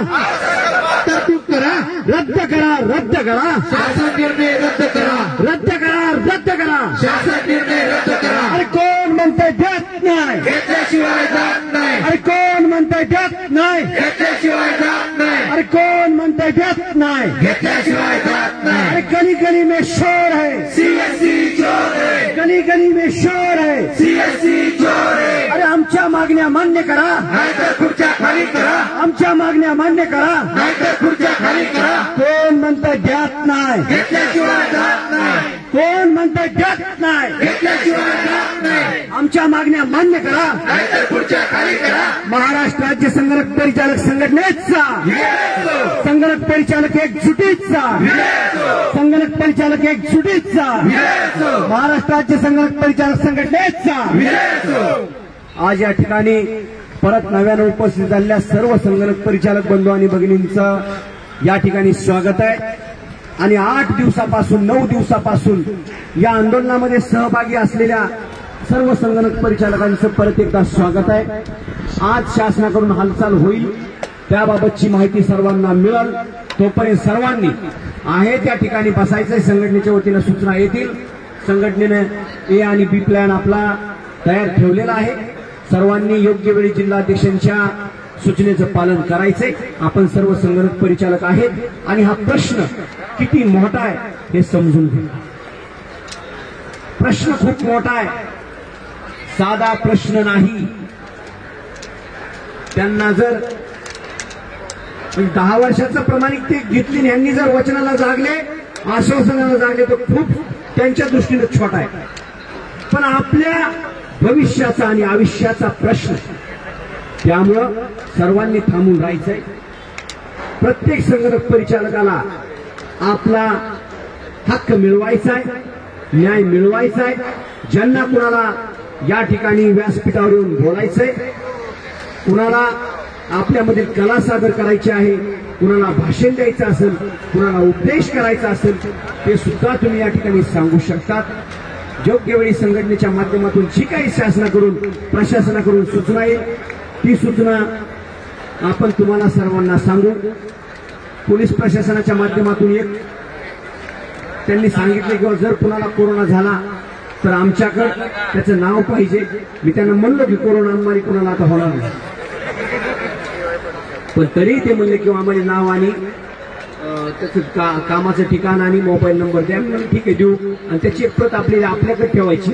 तरतूद करा. रद्द करा, रद्द करा, शासन निर्णय रद्द करा, रद्द करा, रद्द करा, शासन निर्णय रद्द करा. अरे कोण म्हणतंय देत नाही? घेतल्याशिवाय जात नाही. अरे कोण म्हणतंय देत नाही? घेतल्याशिवाय जात नाही. अरे कोण म्हणतंय देत नाही? घेतल्याशिवाय जात नाही. अरे गली गली में शोर है, CSC चोर है, गली गली में शोर है, CSC चोर है. अरे आमच्या मागण्या मान्य करा, नाहीतर खुर्च्या खाली करा. आमच्या मागण्या मान्य करा, नाहीतर खुर्च्या खाली करा. कोण म्हणतंय देत नाही? घेतल्याशिवाय जात नाही. कोण म्हणतंय देत नाही? घेतल्याशिवाय जात नाही. आमच्या मागण्या मान्य करा, नाहीतर खुर्च्या खाली करा. महाराष्ट्र राज्य संगणक परिचालक संघटनेचा, संगणक परिचालक एकजुटीचा, संगणक परिचालक एकजुटीचा, महाराष्ट्र राज्य संगणक परिचालक संघटनेचा. आज या ठिकाणी परत नव्यानं उपस्थित झालेल्या सर्व संगणक परिचालक बंधू आणि भगिनींचं या ठिकाणी स्वागत आहे. आणि 8 दिवसापासून 9 दिवसापासून या आंदोलनामध्ये सहभागी असलेल्या सर्व संगणक परिचालकांचं परत एकदा स्वागत आहे. आज शासनाकडून हालचाल होईल त्याबाबतची माहिती सर्वांना मिळेल. तोपर्यंत सर्वांनी आहे त्या ठिकाणी बसायचंय. संघटनेच्या वतीनं सूचना येतील. संघटनेने A आणि B प्लॅन आपला तयार ठेवलेला आहे. सर्वांनी योग्य वेळी जिल्हाध्यक्षांच्या सूचनेचं पालन करायचंय. आपण सर्व संगणक परिचालक आहेत आणि हा प्रश्न किती मोठा आहे हे समजून घ्या. प्रश्न खूप मोठा आहे, साधा प्रश्न नाही. त्यांना जर 10 वर्षाचं प्रमाणिक ते घेतली, यांनी जर वचनाला जागले, आश्वासनाला जागले तर खूप त्यांच्या दृष्टीने छोटा आहे. पण आपल्या भविष्याचा आणि आयुष्याचा प्रश्न, त्यामुळं सर्वांनी थांबून राहायचंय. प्रत्येक संगणक परिचालकाला आपला हक्क मिळवायचा आहे, न्याय मिळवायचा आहे. ज्यांना कुणाला या ठिकाणी व्यासपीठावर येऊन बोलायचंय, कुणाला आपल्यामधील कला सादर करायची आहे, कुणाला भाषण द्यायचं असेल, कुणाला उपदेश करायचा असेल, ते सुद्धा तुम्ही या ठिकाणी सांगू शकतात. योग्य वेळी संघटनेच्या माध्यमातून जी काही शासनाकडून प्रशासनाकडून सूचना येईल ती सूचना आपण तुम्हाला सर्वांना सांगू. पोलीस प्रशासनाच्या माध्यमातून एक त्यांनी सांगितले की जर कुणाला कोरोना झाला तर आमच्याकडे त्याचं नाव पाहिजे. मी त्यांना म्हणलं की कोरोना आम्हाला कुणाला आता होणार नाही, पण तरी ते म्हणले की आम्हाला नाव आणि त्याचं कामाचं ठिकाण आणि मोबाईल नंबर द्या. म्हणून ठीक आहे देऊ, आणि त्याची एक प्रत आपल्याकडे ठेवायची.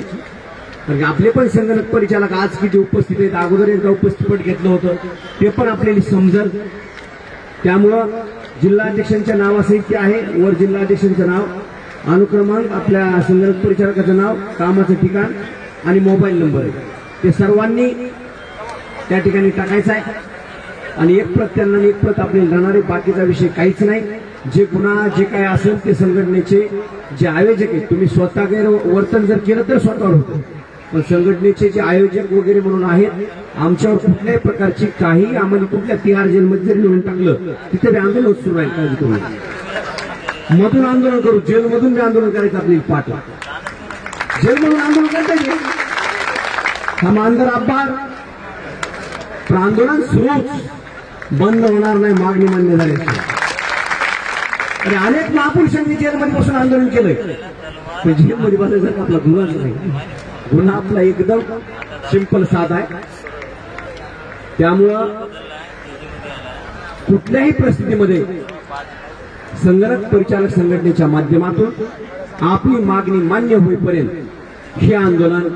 कारण आपले पण संगणक परिचालक आज किती उपस्थित आहेत, अगोदर एकदा उपस्थित घेतलं होतं ते पण आपल्याला समजल. त्यामुळं जिल्हाध्यक्षांच्या नावासहित आहे, वर जिल्हाध्यक्षांचं नाव, अनुक्रमांक, आपल्या संगणक परिचालकाचं नाव, कामाचं ठिकाण आणि मोबाईल नंबर आहे, ते सर्वांनी त्या ठिकाणी टाकायचं आहे. आणि एक प्रत त्यांना एक प्रत आपल्याला राहणार आहे. बाकीचा विषय काहीच नाही. जे गुन्हा जे काय असेल ते संघटनेचे जे आयोजक आहेत, तुम्ही स्वतः गैरवर्तन जर केलं तर स्वतःवर होतं, पण संघटनेचे जे आयोजक वगैरे म्हणून आहेत, आमच्यावर कुठल्याही प्रकारची काही आम्हाला कुठल्या तिहार जेलमध्ये जरी नेऊन टाकलं तिथे आंदोलन सुरू आहे. काळजी करू, मधून आंदोलन करू, जेलमधून बी आंदोलन करायचं आपली पाठ, जेलमधून आंदोलन करता येईल. हम अंदर आभार, पण आंदोलन सुरूच, बंद होणार नाही मागणी मान्य झाल्याची. आणि अनेक महापुरुषांनी जेलमध्ये बसून आंदोलन केलंय, पण जेलमध्ये बसायचा आपला गुन्हाच नाही. गुन्हा आपला एकदम सिंपल साधा आहे. त्यामुळं कुठल्याही परिस्थितीमध्ये संगणक परिचालक संघटनेच्या माध्यमातून आपली मागणी मान्य होईपर्यंत हे आंदोलन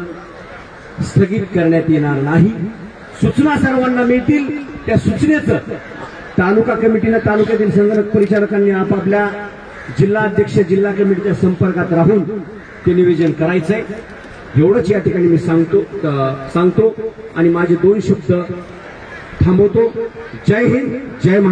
स्थगित करण्यात येणार नाही. सूचना सर्वांना मिळतील, त्या सूचनेचं तालुका कमिटीनं, तालुक्यातील संगणक परिचालकांनी आपापल्या जिल्हाध्यक्ष जिल्हा कमिटीच्या संपर्कात राहून ते निवेदन करायचंय. एवढंच या ठिकाणी मी सांगतो आणि माझे 2 शब्द थांबवतो. जय हिंद, जय महाराष्ट्र.